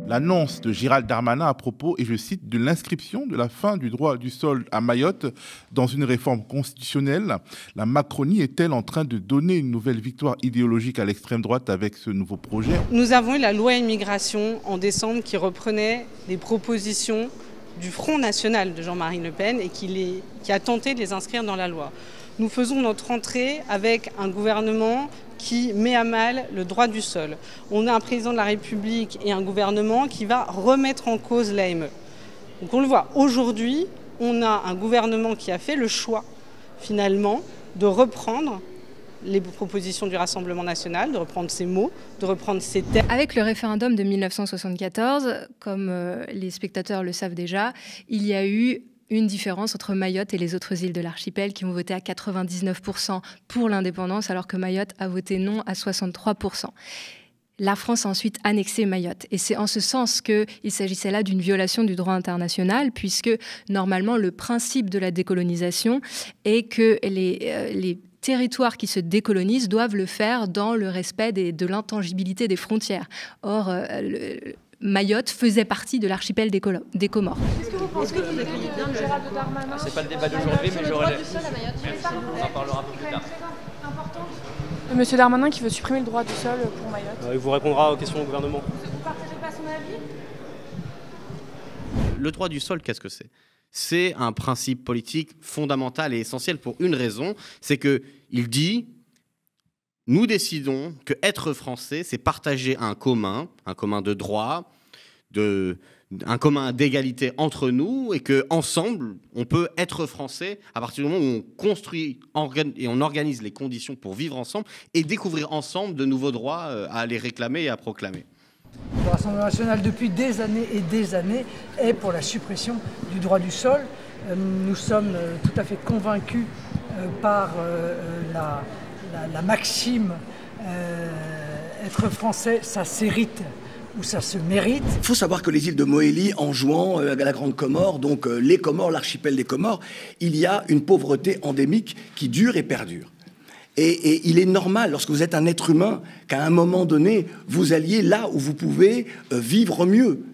L'annonce de Gérald Darmanin à propos, et je cite, de l'inscription de la fin du droit du sol à Mayotte dans une réforme constitutionnelle. La Macronie est-elle en train de donner une nouvelle victoire idéologique à l'extrême droite avec ce nouveau projet? Nous avons eu la loi immigration en décembre qui reprenait les propositions du Front National de Jean-Marie Le Pen et qui a tenté de les inscrire dans la loi. Nous faisons notre entrée avec un gouvernement qui met à mal le droit du sol. On a un président de la République et un gouvernement qui va remettre en cause l'AME. Donc on le voit, aujourd'hui, on a un gouvernement qui a fait le choix, finalement, de reprendre les propositions du Rassemblement national, de reprendre ces mots, de reprendre ces termes. Avec le référendum de 1974, comme les spectateurs le savent déjà, il y a eu une différence entre Mayotte et les autres îles de l'archipel qui ont voté à 99% pour l'indépendance, alors que Mayotte a voté non à 63%. La France a ensuite annexé Mayotte. Et c'est en ce sens qu'il s'agissait là d'une violation du droit international, puisque normalement le principe de la décolonisation est que les territoires qui se décolonisent doivent le faire dans le respect de l'intangibilité des frontières. Or, Mayotte faisait partie de l'archipel des Comores. Est-ce que vous pensez que vous accueillez bien Gérald Darmanin? C'est pas le débat d'aujourd'hui, mais j'aurais... On en parlera un peu plus tard. Monsieur Darmanin qui veut supprimer le droit du sol pour Mayotte. Il vous répondra aux questions au gouvernement. Vous ne partagez pas son avis? Le droit du sol, qu'est-ce que c'est? C'est un principe politique fondamental et essentiel pour une raison, c'est qu'il dit... Nous décidons que être français, c'est partager un commun de droit, un commun d'égalité entre nous, et qu'ensemble, on peut être français à partir du moment où on construit et on organise les conditions pour vivre ensemble et découvrir ensemble de nouveaux droits à les réclamer et à proclamer. Le Rassemblement national, depuis des années et des années, est pour la suppression du droit du sol. Nous sommes tout à fait convaincus par la maxime être français, ça s'hérite ou ça se mérite. Il faut savoir que les îles de Mohéli, Anjouan, la Grande Comore, donc les Comores, l'archipel des Comores, il y a une pauvreté endémique qui dure et perdure. Et il est normal, lorsque vous êtes un être humain, qu'à un moment donné, vous alliez là où vous pouvez vivre mieux.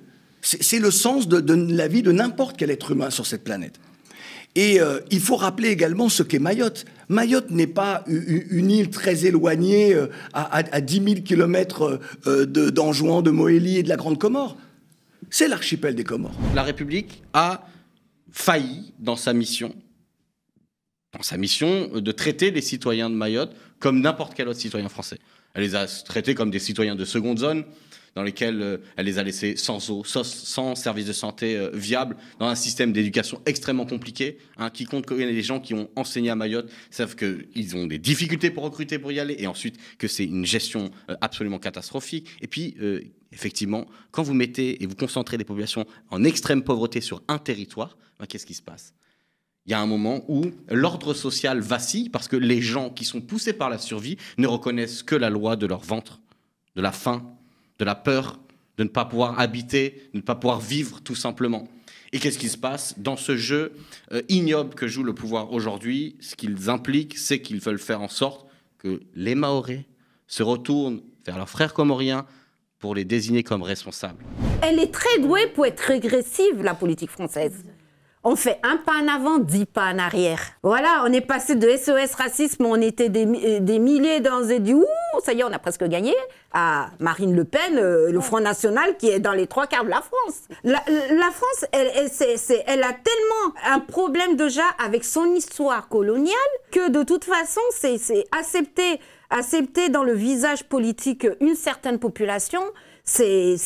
C'est le sens de la vie de n'importe quel être humain sur cette planète. Et il faut rappeler également ce qu'est Mayotte. Mayotte n'est pas une île très éloignée à 10 000 kilomètres d'Anjouan, de Mohéli et de la Grande Comore. C'est l'archipel des Comores. La République a failli dans sa mission de traiter les citoyens de Mayotte comme n'importe quel autre citoyen français. Elle les a traités comme des citoyens de seconde zone, dans lesquels elle les a laissés sans eau, sans service de santé viable, dans un système d'éducation extrêmement compliqué. Quiconque connaît les gens qui ont enseigné à Mayotte savent qu'ils ont des difficultés pour recruter, pour y aller, et ensuite que c'est une gestion absolument catastrophique. Et puis, effectivement, quand vous mettez et vous concentrez des populations en extrême pauvreté sur un territoire, qu'est-ce qui se passe ? Il y a un moment où l'ordre social vacille parce que les gens qui sont poussés par la survie ne reconnaissent que la loi de leur ventre, de la faim, de la peur, de ne pas pouvoir habiter, de ne pas pouvoir vivre tout simplement. Et qu'est-ce qui se passe dans ce jeu ignoble que joue le pouvoir aujourd'hui? Ce qu'ils impliquent, c'est qu'ils veulent faire en sorte que les Mahorais se retournent vers leurs frères comoriens pour les désigner comme responsables. Elle est très douée pour être régressive, la politique française. On fait un pas en avant, 10 pas en arrière. Voilà, on est passé de SOS racisme, on était des milliers dans et du ouh, ça y est, on a presque gagné, à Marine Le Pen, le Front National qui est dans les 3/4 de la France. La France, elle a tellement un problème déjà avec son histoire coloniale que de toute façon, c'est accepter dans le visage politique une certaine population. C'est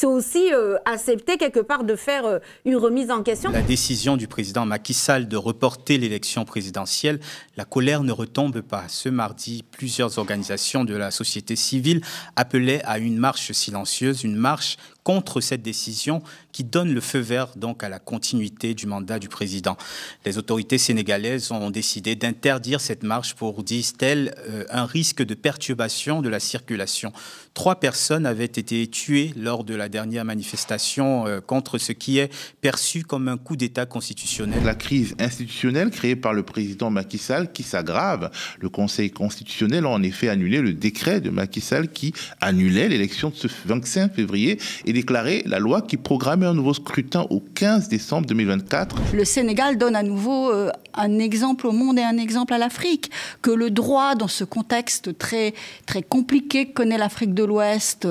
aussi accepter quelque part de faire une remise en question. La décision du président Macky Sall de reporter l'élection présidentielle, la colère ne retombe pas. Ce mardi, plusieurs organisations de la société civile appelaient à une marche silencieuse, une marche contre cette décision qui donne le feu vert donc à la continuité du mandat du président. Les autorités sénégalaises ont décidé d'interdire cette marche pour, disent-elles, un risque de perturbation de la circulation. 3 personnes avaient été tuées lors de la dernière manifestation contre ce qui est perçu comme un coup d'État constitutionnel. La crise institutionnelle créée par le président Macky Sall qui s'aggrave. Le Conseil constitutionnel a en effet annulé le décret de Macky Sall qui annulait l'élection de ce 25 février et déclaré la loi qui programmait un nouveau scrutin au 15 décembre 2024. Le Sénégal donne à nouveau un exemple au monde et un exemple à l'Afrique. Que le droit, dans ce contexte très, très compliqué que connaît l'Afrique de l'Ouest,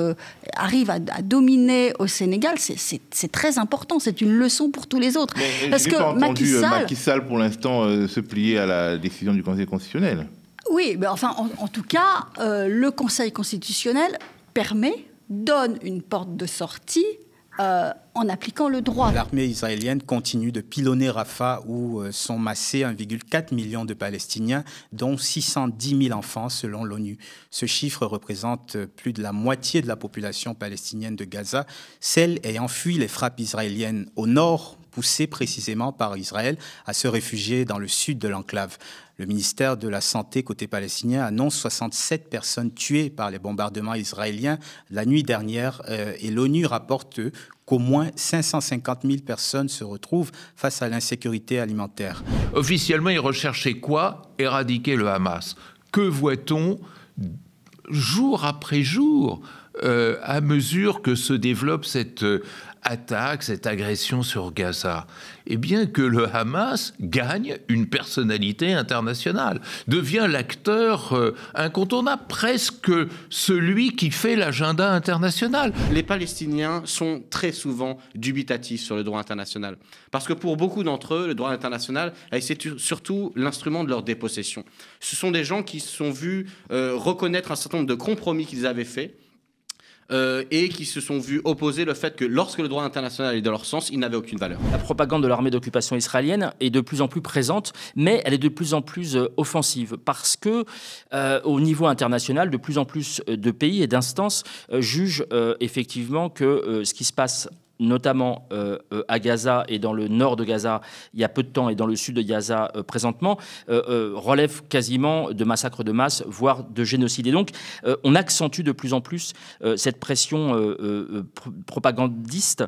arrive à dominer au Sénégal, c'est très important. C'est une leçon pour tous les autres. Mais parce je n'ai pas entendu Macky Sall, pour l'instant, se plier à la décision du Conseil constitutionnel. Oui, mais enfin, en tout cas, le Conseil constitutionnel donne une porte de sortie en appliquant le droit. L'armée israélienne continue de pilonner Rafah où sont massés 1,4 million de Palestiniens, dont 610 000 enfants selon l'ONU. Ce chiffre représente plus de la moitié de la population palestinienne de Gaza, celle ayant fui les frappes israéliennes au nord, poussée précisément par Israël à se réfugier dans le sud de l'enclave. Le ministère de la Santé côté palestinien annonce 67 personnes tuées par les bombardements israéliens la nuit dernière et l'ONU rapporte qu'au moins 550 000 personnes se retrouvent face à l'insécurité alimentaire. Officiellement, ils recherchaient quoi? Éradiquer le Hamas. Que voit-on jour après jour à mesure que se développe cette attaque, cette agression sur Gaza? Eh bien que le Hamas gagne une personnalité internationale, devient l'acteur incontournable, presque celui qui fait l'agenda international. Les Palestiniens sont très souvent dubitatifs sur le droit international. Parce que pour beaucoup d'entre eux, le droit international, c'est surtout l'instrument de leur dépossession. Ce sont des gens qui se sont vus reconnaître un certain nombre de compromis qu'ils avaient faits, et qui se sont vus opposer le fait que lorsque le droit international est dans leur sens, il n'avait aucune valeur. La propagande de l'armée d'occupation israélienne est de plus en plus présente, mais elle est de plus en plus offensive parce que au niveau international, de plus en plus de pays et d'instances jugent effectivement que ce qui se passe notamment à Gaza et dans le nord de Gaza il y a peu de temps et dans le sud de Gaza présentement, relève quasiment de massacres de masse, voire de génocide. Et donc, on accentue de plus en plus cette pression propagandiste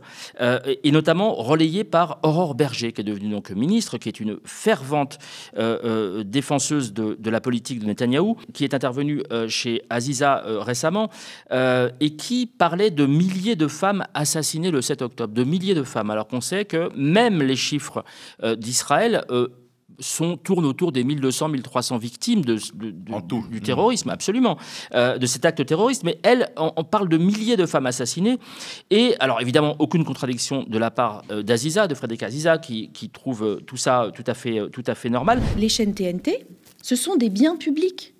et notamment relayée par Aurore Berger, qui est devenue donc ministre, qui est une fervente défenseuse de la politique de Netanyahou, qui est intervenue chez Aziza récemment et qui parlait de milliers de femmes assassinées le 7 octobre, de milliers de femmes, alors qu'on sait que même les chiffres d'Israël tournent autour des 1200-1300 victimes du terrorisme, absolument, de cet acte terroriste. Mais elle, on parle de milliers de femmes assassinées. Et alors, évidemment, aucune contradiction de la part d'Aziza, de Frédéric Aziza, qui trouve tout ça tout à fait normal. Les chaînes TNT, ce sont des biens publics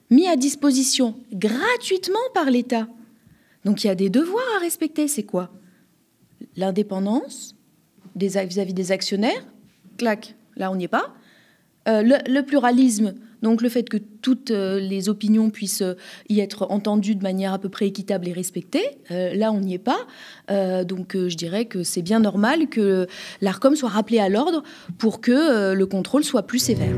mis à disposition gratuitement par l'État. Donc, il y a des devoirs à respecter. C'est quoi ? L'indépendance vis-à-vis des actionnaires, clac, là on n'y est pas. Le pluralisme, donc le fait que toutes les opinions puissent y être entendues de manière à peu près équitable et respectée, là on n'y est pas. Donc je dirais que c'est bien normal que l'Arcom soit rappelé à l'ordre pour que le contrôle soit plus sévère.